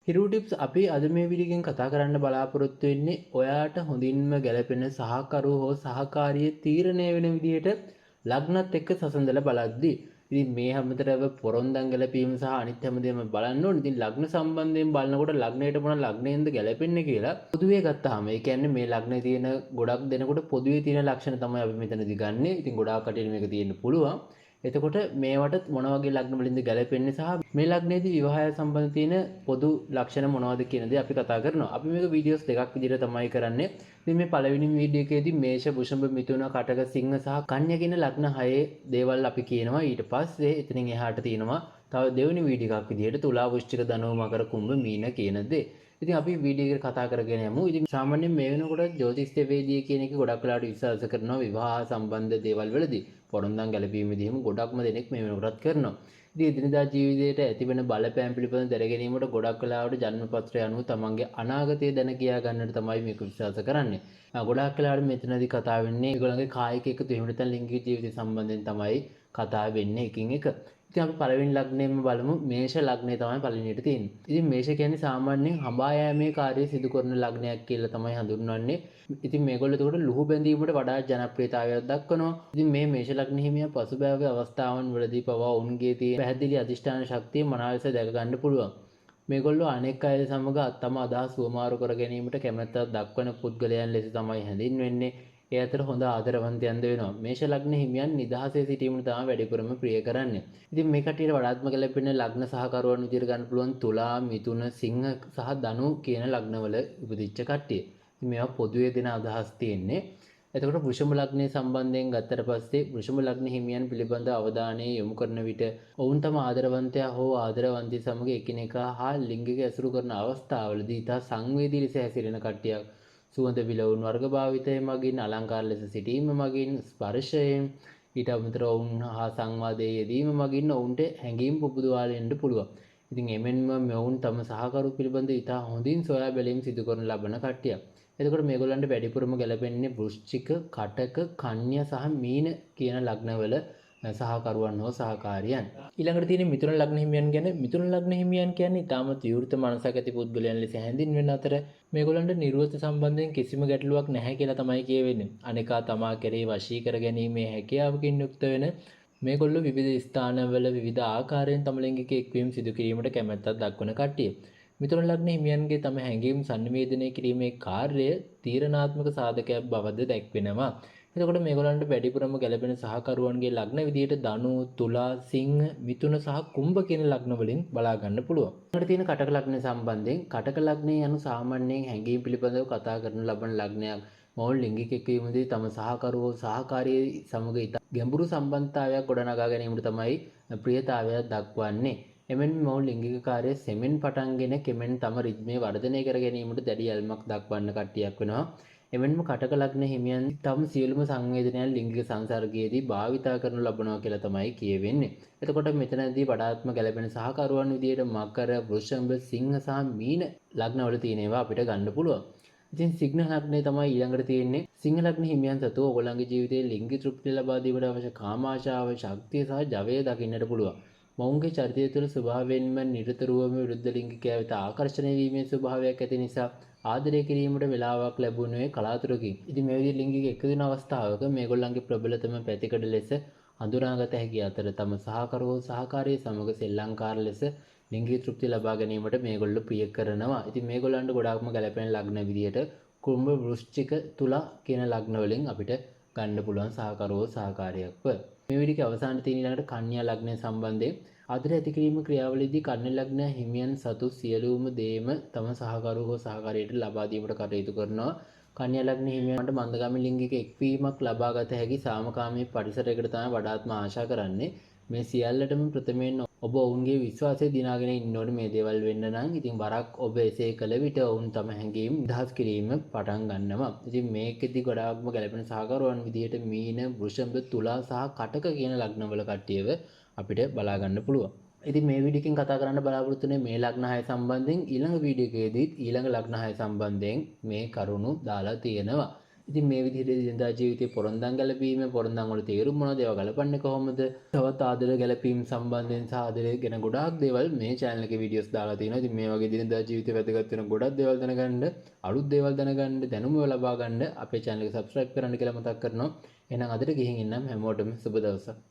හිරු tips අපි අද මේ වීඩියෝ එකෙන් කතා කරන්න බලාපොරොත්තු වෙන්නේ ඔයාට හොඳින්ම ගැලපෙන සහකරු හෝ සහකාරිය තීරණය වෙන විදිහට ලග්නත් එක්ක සසඳලා බලද්දී ඉතින් මේ හැමතරව පොරොන්දම් ගැලපීම සහ අනිත් හැමදේම බලන්න ඕනේ. ඉතින් ලග්න සම්බන්ධයෙන් බලනකොට ලග්නයට මොන ලග්නයෙන්ද ගැලපෙන්නේ කියලා පොදුවේ ගත්තාම ඒ කියන්නේ මේ ලග්නේ තියෙන ගොඩක් දෙනකොට පොදුවේ තියෙන ලක්ෂණ තමයි අපි මෙතනදී ගන්නෙ. ඉතින් ගොඩාක් කටින් මේක තියෙන්න පුළුවන්. එතකොට මේවට මොන වගේ ලග්න වලින්ද ගැලපෙන්නේ සහ මේ ලග්නයේදී විවාහය සම්බන්ධ තියෙන පොදු ලක්ෂණ මොනවද කියන දේ අපි කතා කරනවා. අපි මේක වීඩියෝස් දෙකක් විදිහට තමයි කරන්නේ. ඉතින් මේ පළවෙනි වීඩියෝ එකේදී මේෂ, වෘෂභ, මිථුන, කටක, සිංහ සහ කන්‍යා කියන ලග්න හයේ දේවල් අපි කියනවා. ඊට පස්සේ එතනින් එහාට තියෙනවා තව දෙවෙනි වීඩියෝ එකක් විදිහට තුලා, වෘශ්චික, ධනු, මකර, කුම්භ, මීන කියන දේ. ඉතින් අපි වීඩියෝ එක කතා කරගෙන යමු. ඉතින් සාමාන්‍යයෙන් මේ වෙනකොට ජ්‍යොතිෂ්‍ය වේදියේ කියන එක ගොඩක් වෙලාවට විශ්වාස කරනවා විවාහ සම්බන්ධ දේවල් වලදී. පොරොන්දම් ගැලපීමේදීම ගොඩක්ම දෙනෙක් මේ වෙනකොටත් කරනවා. ඉතින් එදිනදා ජීවිතයට ඇතිවෙන බලපෑම් පිළිබඳ දැන ගැනීමට ගොඩක් වෙලාවට ජන්මපත්‍රය අනුව තමන්ගේ අනාගතය දැන කියා ගන්නට තමයි මේක විශ්වාස කරන්නේ. ගොඩක් වෙලාවට මෙතනදී කතා වෙන්නේ ඒගොල්ලන්ගේ කායික එකතු එහෙම නැත්නම් ලිංගික ජීවිතය සම්බන්ධයෙන් තමයි කතා වෙන්නේ එකින් එක. ඉතින් අපි පළවෙනි ලග්නයෙන්ම බලමු. මේෂ ලග්නය තමයි පළවෙනියට තියෙන්නේ. ඉතින් මේෂ කියන්නේ සාමාන්‍යයෙන් හඹා යෑමේ කාර්යය සිදු කරන ලග්නයක් කියලා තමයි හඳුන්වන්නේ. ඉතින් මේගොල්ලෝ එතකොට ලුහු බැඳීමට වඩා ජනප්‍රියතාවයක් දක්වනවා. ඉතින් මේ මේෂ ලග්න හිමියා පසුබෑව අවස්ථාවන් වලදී පවා උන්ගේ තියෙන පැහැදිලි අධිෂ්ඨාන ශක්තිය මනාලෙස දැක ගන්න පුළුවන්. මේගොල්ලෝ අනෙක් අය සමග තම අදහස් වමාරු කර ගැනීමට කැමැත්තක් දක්වන පුද්ගලයන් ලෙස තමයි හැඳින්වෙන්නේ. ඒ අතර හොඳ ආදරවන්තයන්ද වෙනවා. මේෂ ලග්න හිමියන් නිදහසේ සිටීමට තමයි වැඩිපුරම ප්‍රිය කරන්නේ. ඉතින් මේ කටියට වඩාත්ම ගැලපෙන ලග්න සහකරුවන් විදිහට ගන්න පුළුවන් තුලා, මිථුන, සිංහ සහ ධනු කියන ලග්නවල උපදිච්ච කට්ටිය. ඉතින් මේවා පොදුවේ දෙන අදහස් තියෙන්නේ. එතකොට වෘෂභ ලග්නයේ සම්බන්ධයෙන් ගත්තට පස්සේ වෘෂභ ලග්න හිමියන් පිළිබඳ අවධානය යොමු කරන විට ඔවුන් තම ආදරවන්තයා හෝ ආදරවන්තිය සමග එකිනෙකා හා ලිංගික ඇසුරු කරන අවස්ථාවලදී ඉතා සංවේදී ලෙස හැසිරෙන කට්ටියක්. සුවඳ විලවුන් වර්ග භාවිතය මගින් අලංකාර ලෙස සිටීම මගින් ස්පර්ශයෙන් ඊට අමතරව ඔවුන් හා සංවාදයේ යෙදීම මගින් ඔවුන්ට හැඟීම් පුබුදවාලෙන්න පුළුවන්. ඉතින් එමෙන්ම මෙවුන් තම සහකරු පිළිබඳ ඉතා හොඳින් සොයා බැලීම් සිදු කරන ලබන කට්ටියක්. එතකොට මේගොල්ලන්ට වැඩිපුරම ගැලපෙන්නේ වෘශ්චික, කටක, කන්‍යා සහ මීන කියන ලග්නවල සහකරුවන් හෝ සහකාරියන්. ඊළඟට තියෙන මිථුන ලග්න හිමියන් ගැන. මිථුන ලග්න හිමියන් කියන්නේ ඉතාමත් විවෘත මනසක් ඇති පුද්ගලයන් ලෙස හැඳින්වෙන අතර මේගොල්ලන්ට නිර්වෘත සම්බන්ධයෙන් කිසිම ගැටලුවක් නැහැ කියලා තමයි කියවෙන්නේ. අනිකා තමා කෙරෙහි වශී කර ගැනීමේ හැකියාවකින් යුක්ත වෙන මේගොල්ලෝ විවිධ ස්ථානවල විවිධ ආකාරයෙන් තම ලිංගික එක්වීම සිදු කිරීමට කැමැත්තක් දක්වන කට්ටිය. මිථුන ලග්න හිමියන්ගේ තම හැඟීම් සංනිවේදනය කිරීමේ කාර්යය තීරණාත්මක සාධකයක් බවද දැක්වෙනවා. එතකොට මේගොල්ලන්ට වැඩිපුරම ගැලපෙන සහකරුවන්ගේ ලග්න විදියට ධනු, තුලා, සිංහ, මිථුන සහ කුම්භ කියන ලග්න වලින් බලා ගන්න පුළුවන්. ඊට තියෙන කටක ලග්න සම්බන්ධයෙන් කටක ලග්නයේ යනු සාමාන්‍යයෙන් හැඟීම් පිළිබඳව කතා කරන ලබන ලග්නයක්. මොවුන් ලිංගික එක්වීමේදී තම සහකරුවෝ සහකාරිය සමග ඉතා ගැඹුරු සම්බන්ධතාවයක් ගොඩනගා ගැනීමට තමයි ප්‍රියතාවයක් දක්වන්නේ. එමෙන් මොවුන් ලිංගික කාර්යය සෙමෙන් පටන්ගෙන කෙමෙන් තම රිද්මය වර්ධනය කර ගැනීමට දැඩි ඇල්මක් දක්වන්න කට්ටියක් වෙනවා. එමෙන්ම කටක ලග්න හිමියන් තම සියලුම සංවේදනයන් ලිංගික සංසර්ගයේදී භාවිතා කරනු ලබනවා කියලා තමයි කියවෙන්නේ. එතකොට මෙතනදී වඩාත්ම ගැලපෙන සහකරුවන් විදියට මකර, වෘෂභ, සිංහ සහ මීන ලග්නවල තියෙන ඒවා අපිට ගන්න පුළුවන්. ඉතින් සිංහ ලග්නේ තමයි ඊළඟට තියෙන්නේ. සිංහ ලග්න හිමියන් සතු ඔයගොල්ලන්ගේ ජීවිතයේ ලිංගික තෘප්තිය ලබා දීමට අවශ්‍ය කාමාශාව, ශක්තිය සහ ජවය දකින්නට පුළුවන්. මොවුන්ගේ චරිතය තුළ ස්වභාවයෙන්ම නිරතුරුවම විරුද්ධ ලිංගිකයා වෙත ආකර්ෂණය වීමේ ස්වභාවයක් ඇති නිසා ආදරය කිරීමට වෙලාවක් ලැබුණේ කලාතුරකින්. ඉතින් මේ විදිහට ලිංගික එකතුන අවස්ථාවක මේගොල්ලන්ගේ ප්‍රබලතම පැතිකඩ ලෙස හඳුනාගත හැකි අතර තම සහකරුවෝ සහකාරිය සමග සෙල්ලංකාර ලෙස ලිංගික තෘප්තිය ලබා ගැනීමට මේගොල්ලෝ ප්‍රිය කරනවා. ඉතින් මේගොල්ලන්ට ගොඩාක්ම ගැළපෙන ලග්න විදියට කුම්භ, වෘශ්චික, තුලා කියන ලග්න වලින් අපිට ගන්න පුළුවන් සහකරුවෝ සහකාරියක්ව. මේ වීඩියෝගේ අවසානයේ තියෙන ඊළඟට කන්‍යා ලග්නය සම්බන්ධයෙන් ආදර ඇති කිරීම ක්‍රියාවලියේදී කන්‍යා ලග්න හිමියන් සතු සියලුම දේම තම සහකරු හෝ සහකාරියට ලබා දීමට කටයුතු කරනවා. කන්‍යා ලග්න හිමියන්ට මන්දගාමී ලිංගික එක්වීමක් ලබා ගත හැකි සාමකාමී පරිසරයකට තමයි වඩාත්ම ආශා කරන්නේ. මේ සියල්ලටම ප්‍රථමයෙන් ඔබ ඔවුන්ගේ විශ්වාසය දිනාගෙන ඉන්න ඕනේ මේ දේවල් වෙන්න නම්. ඉතින් වරක් ඔබ එසේ කළ විට ඔවුන් තම හැඟීම් නිදහස් කිරීම පටන් ගන්නවා. ඉතින් මේකෙදි ගොඩාක්ම ගැළපෙන සහකරුවන් විදියට මීන, වෘෂභ, තුලා සහ කටක කියන ලග්නවල කට්ටියව අපිට බලා ගන්න පුළුවන්. ඉතින් මේ වීඩියෝ එකෙන් කතා කරන්න බලාපොරොත්තු වෙන්නේ මේ ලග්න 6 සම්බන්ධයෙන්. ඊළඟ වීඩියෝ එකේදීත් ඊළඟ ලග්න 6 සම්බන්ධයෙන් මේ කරුණු දාලා තියෙනවා. ඉතින් මේ විදිහට දිනදා ජීවිතේ පොරොන්දම් ගැලපීම පොරොන්දම් වල තේරුම මොනවද ඒවා ගලපන්නේ කොහොමද තවත් ආදර ගැලපීම් සම්බන්ධයෙන් සහ ආදරය ගැන ගොඩාක් දේවල් මේ channel එකේ වීඩියෝස් දාලා තියෙනවා. ඉතින් මේ වගේ දිනදා ජීවිතේ වැදගත් වෙන ගොඩක් දේවල් දැනගන්න අලුත් දේවල් දැනගන්න දැනුම ලබා ගන්න අපේ channel එක subscribe කරන්න කියලා මතක් කරනවා. එහෙනම් අදට ගිහින් ඉන්නම් හැමෝටම සුබ දවසක්.